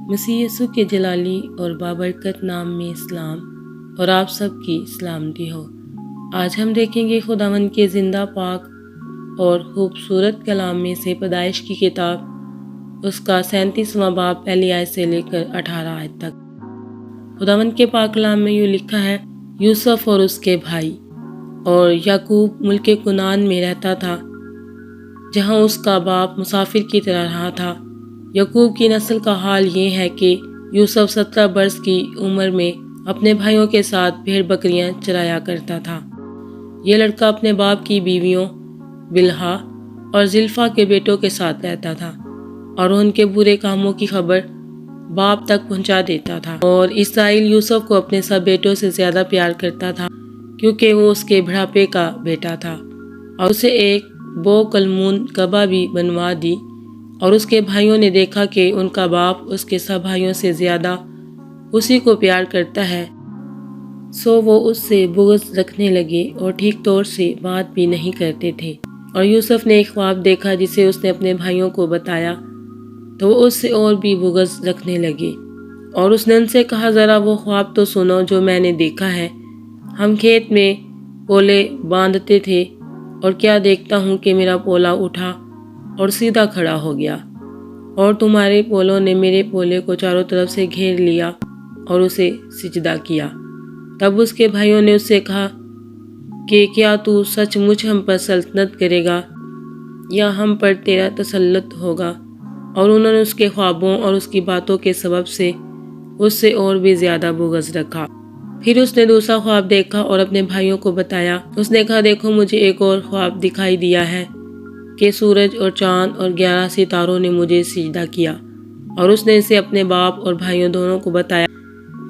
مسیح یسوع کے جلالی اور بابرکت نام میں اسلام اور آپ سب کی سلامتی ہو۔ آج ہم دیکھیں گے خداوند کے زندہ پاک اور خوبصورت کلام میں سے پیدائش کی کتاب، اس کا 37واں باب پہلی آیت سے لے کر 18 آیت تک۔ خداوند کے پاک کلام میں یوں لکھا ہے: یوسف اور اس کے بھائی۔ اور یعقوب ملک کنعان میں رہتا تھا، جہاں اس کا باپ مسافر کی طرح رہا تھا۔ یعقوب کی نسل کا حال یہ ہے کہ یوسف 17 برس کی عمر میں اپنے بھائیوں کے ساتھ بھیڑ بکریاں چرایا کرتا تھا۔ یہ لڑکا اپنے باپ کی بیویوں بلہا اور زلفا کے بیٹوں کے ساتھ رہتا تھا اور ان کے برے کاموں کی خبر باپ تک پہنچا دیتا تھا۔ اور اسرائیل یوسف کو اپنے سب بیٹوں سے زیادہ پیار کرتا تھا، کیونکہ وہ اس کے بڑھاپے کا بیٹا تھا، اور اسے ایک بو کلمون قبا بھی بنوا دی۔ اور اس کے بھائیوں نے دیکھا کہ ان کا باپ اس کے سب بھائیوں سے زیادہ اسی کو پیار کرتا ہے، سو وہ اس سے بغض رکھنے لگے اور ٹھیک طور سے بات بھی نہیں کرتے تھے۔ اور یوسف نے ایک خواب دیکھا جسے اس نے اپنے بھائیوں کو بتایا، تو وہ اس سے اور بھی بغض رکھنے لگے۔ اور اس نے ان سے کہا: ذرا وہ خواب تو سنو جو میں نے دیکھا ہے۔ ہم کھیت میں پولے باندھتے تھے، اور کیا دیکھتا ہوں کہ میرا پولا اٹھا اور سیدھا کھڑا ہو گیا، اور تمہارے پولوں نے میرے پولے کو چاروں طرف سے گھیر لیا اور اسے سجدہ کیا۔ تب اس کے بھائیوں نے اس سے کہا کہ کیا تو سچ مچ ہم پر سلطنت کرے گا یا ہم پر تیرا تسلط ہوگا؟ اور انہوں نے اس کے خوابوں اور اس کی باتوں کے سبب سے اس سے اور بھی زیادہ بغض رکھا۔ پھر اس نے دوسرا خواب دیکھا اور اپنے بھائیوں کو بتایا۔ اس نے کہا: دیکھو، مجھے ایک اور خواب دکھائی دیا ہے کہ سورج اور چاند اور 11 ستاروں نے مجھے سجدہ کیا۔ اور اس نے اسے اپنے باپ اور بھائیوں دونوں کو بتایا۔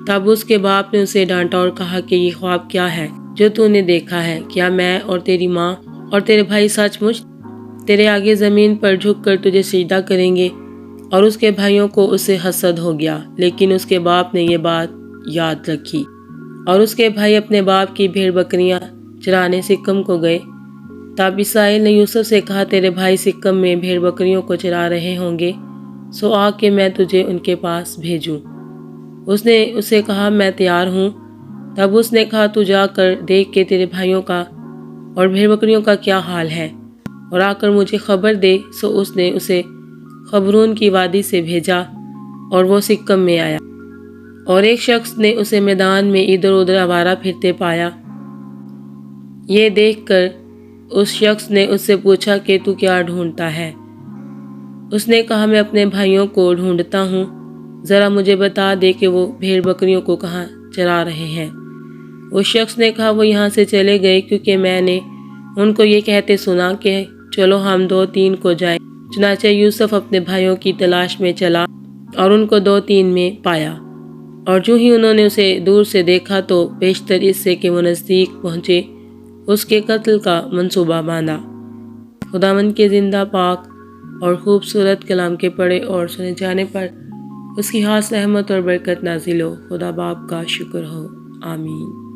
تب اس کے باپ نے اسے ڈانٹا اور کہا کہ یہ خواب کیا ہے جو تو نے دیکھا ہے؟ کیا میں اور تیری ماں اور تیرے بھائی سچ مچ تیرے آگے زمین پر جھک کر تجھے سجدہ کریں گے؟ اور اس کے بھائیوں کو اس سے حسد ہو گیا، لیکن اس کے باپ نے یہ بات یاد رکھی۔ اور اس کے بھائی اپنے باپ کی بھیڑ بکریاں چرانے سکم کو گئے۔ تب اسرائیل نے یوسف سے کہا: تیرے بھائی سکم میں بھیڑ بکریوں کو چرا رہے ہوں گے، سو آ کے میں تجھے ان کے پاس بھیجوں۔ اس نے اسے کہا: میں تیار ہوں۔ تب اس نے کہا: تو جا کر دیکھ کہ تیرے بھائیوں کا اور بھیڑ بکریوں کا کیا حال ہے، اور آ کر مجھے خبر دے۔ سو اس نے اسے خبرون کی وادی سے بھیجا، اور وہ سکم میں آیا۔ اور ایک شخص نے اسے میدان میں ادھر ادھر آوارہ پھرتے پایا۔ یہ دیکھ کر اس شخص نے اس سے پوچھا کہ تو کیا ڈھونڈتا ہے؟ اس نے کہا: میں اپنے بھائیوں کو ڈھونڈتا ہوں، ذرا مجھے بتا دے کہ وہ بھیڑ بکریوں کو کہاں چرا رہے ہیں۔ اس شخص نے کہا: وہ یہاں سے چلے گئے، کیونکہ میں نے ان کو یہ کہتے سنا کہ چلو ہم 2-3 کو جائیں۔ چنانچہ یوسف اپنے بھائیوں کی تلاش میں چلا اور ان کو 2-3 میں پایا۔ اور جو ہی انہوں نے اسے دور سے دیکھا تو بیشتر اس سے کہ وہ نزدیک پہنچے، اس کے قتل کا منصوبہ باندھا۔ خداوند کے زندہ پاک اور خوبصورت کلام کے پڑھے اور سنے جانے پر اس کی خاص رحمت اور برکت نازل ہو۔ خدا باپ کا شکر ہو، آمین۔